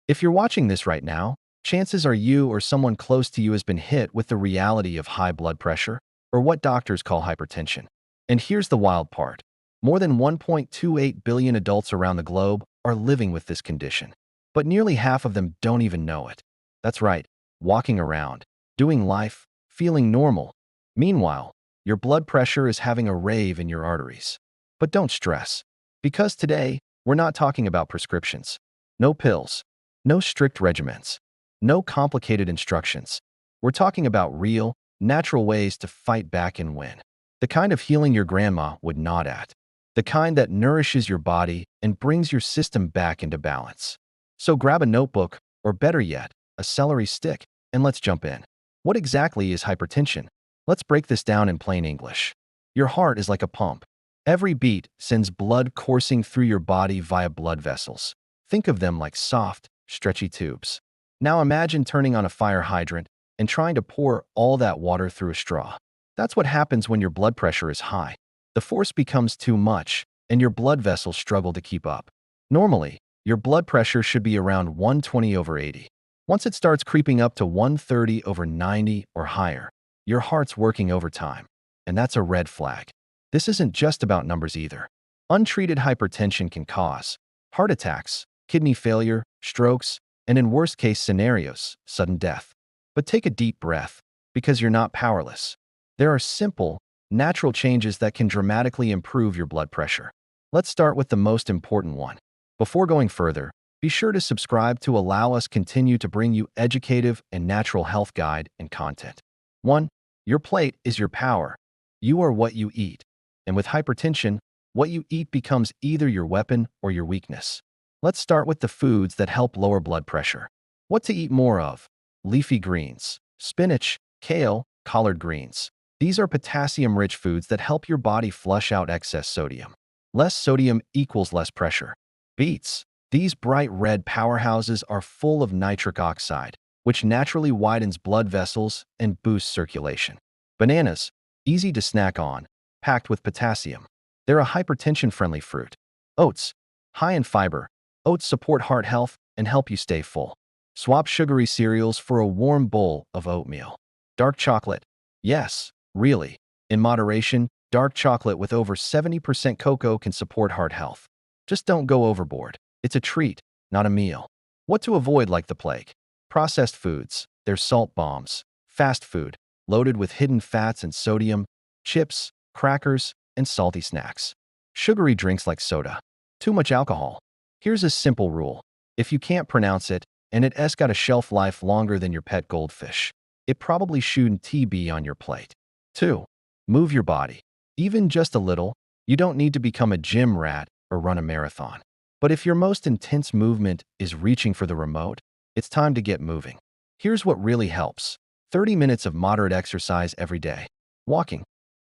If you're watching this right now, chances are you or someone close to you has been hit with the reality of high blood pressure, or what doctors call hypertension. And here's the wild part. More than 1.28 billion adults around the globe are living with this condition, but nearly half of them don't even know it. That's right, walking around, doing life, feeling normal. Meanwhile, your blood pressure is having a rave in your arteries. But don't stress, because today, we're not talking about prescriptions. No pills, no strict regimens, no complicated instructions. We're talking about real, natural ways to fight back and win. The kind of healing your grandma would nod at. The kind that nourishes your body and brings your system back into balance. So grab a notebook, or better yet, a celery stick, and let's jump in. What exactly is hypertension? Let's break this down in plain English. Your heart is like a pump. Every beat sends blood coursing through your body via blood vessels. Think of them like soft, stretchy tubes. Now imagine turning on a fire hydrant and trying to pour all that water through a straw. That's what happens when your blood pressure is high. The force becomes too much, and your blood vessels struggle to keep up. Normally, your blood pressure should be around 120/80. Once it starts creeping up to 130/90 or higher, your heart's working overtime, and that's a red flag. This isn't just about numbers either. Untreated hypertension can cause heart attacks, kidney failure, strokes, and in worst-case scenarios, sudden death. But take a deep breath, because you're not powerless. There are simple, natural changes that can dramatically improve your blood pressure. Let's start with the most important one. Before going further, be sure to subscribe to allow us continue to bring you educative and natural health guide and content. 1. Your plate is your power. You are what you eat. And with hypertension, what you eat becomes either your weapon or your weakness. Let's start with the foods that help lower blood pressure. What to eat more of? Leafy greens, spinach, kale, collard greens. These are potassium-rich foods that help your body flush out excess sodium. Less sodium equals less pressure. Beets. These bright red powerhouses are full of nitric oxide, which naturally widens blood vessels and boosts circulation. Bananas. Easy to snack on, packed with potassium. They're a hypertension-friendly fruit. Oats. High in fiber. Oats support heart health and help you stay full. Swap sugary cereals for a warm bowl of oatmeal. Dark chocolate. Yes, really. In moderation, dark chocolate with over 70% cocoa can support heart health. Just don't go overboard. It's a treat, not a meal. What to avoid like the plague? Processed foods. They're salt bombs. Fast food, loaded with hidden fats and sodium. Chips, crackers, and salty snacks. Sugary drinks like soda. Too much alcohol. Here's a simple rule. If you can't pronounce it, and it's got a shelf life longer than your pet goldfish, it probably shouldn't be on your plate. 2. Move your body. Even just a little. You don't need to become a gym rat or run a marathon. But if your most intense movement is reaching for the remote, it's time to get moving. Here's what really helps. 30 minutes of moderate exercise every day. Walking,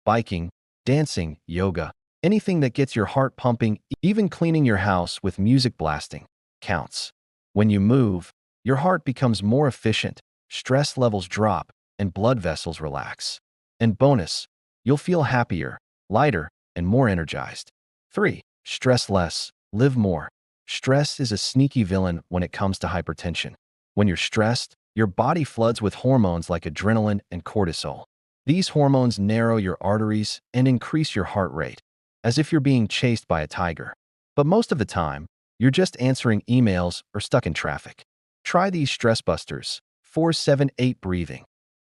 biking, dancing, yoga, anything that gets your heart pumping, even cleaning your house with music blasting, counts. When you move, your heart becomes more efficient, stress levels drop, and blood vessels relax. And bonus, you'll feel happier, lighter, and more energized. 3. Stress less, live more. Stress is a sneaky villain when it comes to hypertension. When you're stressed, your body floods with hormones like adrenaline and cortisol. These hormones narrow your arteries and increase your heart rate, as if you're being chased by a tiger. But most of the time, you're just answering emails or stuck in traffic. Try these stress busters. 4-7-8 breathing.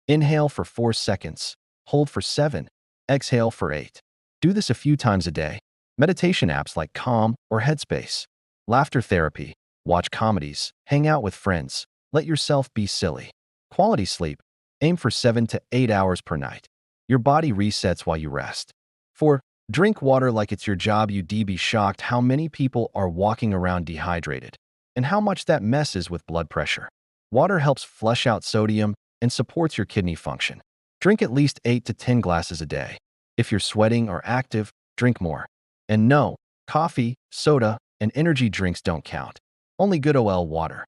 Inhale for 4 seconds. Hold for 7. Exhale for 8. Do this a few times a day. Meditation apps like Calm or Headspace. Laughter therapy. Watch comedies. Hang out with friends. Let yourself be silly. Quality sleep. Aim for 7 to 8 hours per night. Your body resets while you rest. 4. Drink water like it's your job. You'd be shocked how many people are walking around dehydrated, and how much that messes with blood pressure. Water helps flush out sodium and supports your kidney function. Drink at least 8 to 10 glasses a day. If you're sweating or active, drink more. And no, coffee, soda, and energy drinks don't count. Only good water.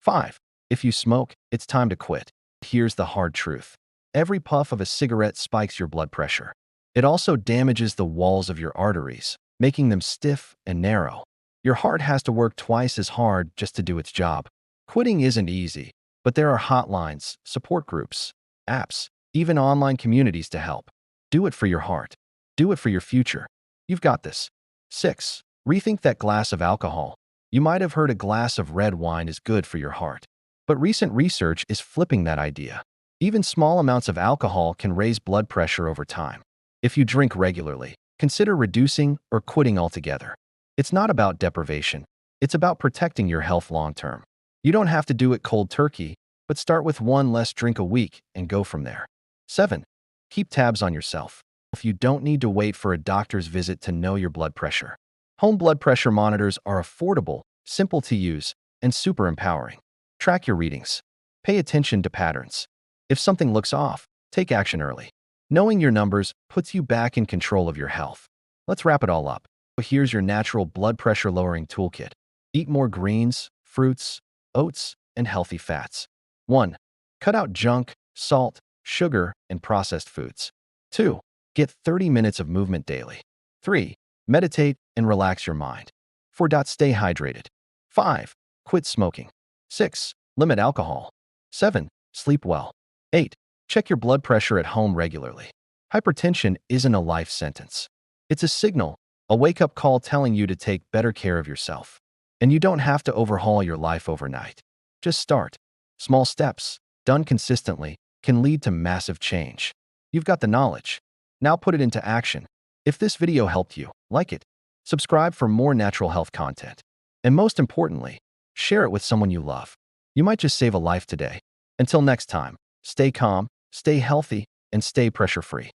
5. If you smoke, it's time to quit. Here's the hard truth. Every puff of a cigarette spikes your blood pressure. It also damages the walls of your arteries, making them stiff and narrow. Your heart has to work twice as hard just to do its job. Quitting isn't easy, but there are hotlines, support groups, apps, even online communities to help. Do it for your heart. Do it for your future. You've got this. 6. Rethink that glass of alcohol. You might have heard a glass of red wine is good for your heart. But recent research is flipping that idea. Even small amounts of alcohol can raise blood pressure over time. If you drink regularly, consider reducing or quitting altogether. It's not about deprivation. It's about protecting your health long term. You don't have to do it cold turkey, but start with one less drink a week and go from there. 7. Keep tabs on yourself. If you don't need to wait for a doctor's visit to know your blood pressure. Home blood pressure monitors are affordable, simple to use, and super empowering. Track your readings. Pay attention to patterns. If something looks off, take action early. Knowing your numbers puts you back in control of your health. Let's wrap it all up. Here's your natural blood pressure lowering toolkit. Eat more greens, fruits, oats, and healthy fats. 1. Cut out junk, salt, sugar, and processed foods. 2. Get 30 minutes of movement daily. 3. Meditate and relax your mind. 4. Stay hydrated. 5. Quit smoking. 6. Limit alcohol. 7. Sleep well. 8. Check your blood pressure at home regularly. Hypertension isn't a life sentence. It's a signal, a wake-up call telling you to take better care of yourself. And you don't have to overhaul your life overnight. Just start. Small steps, done consistently, can lead to massive change. You've got the knowledge. Now put it into action. If this video helped you, like it, subscribe for more natural health content. And most importantly, share it with someone you love. You might just save a life today. Until next time, stay calm, stay healthy, and stay pressure-free.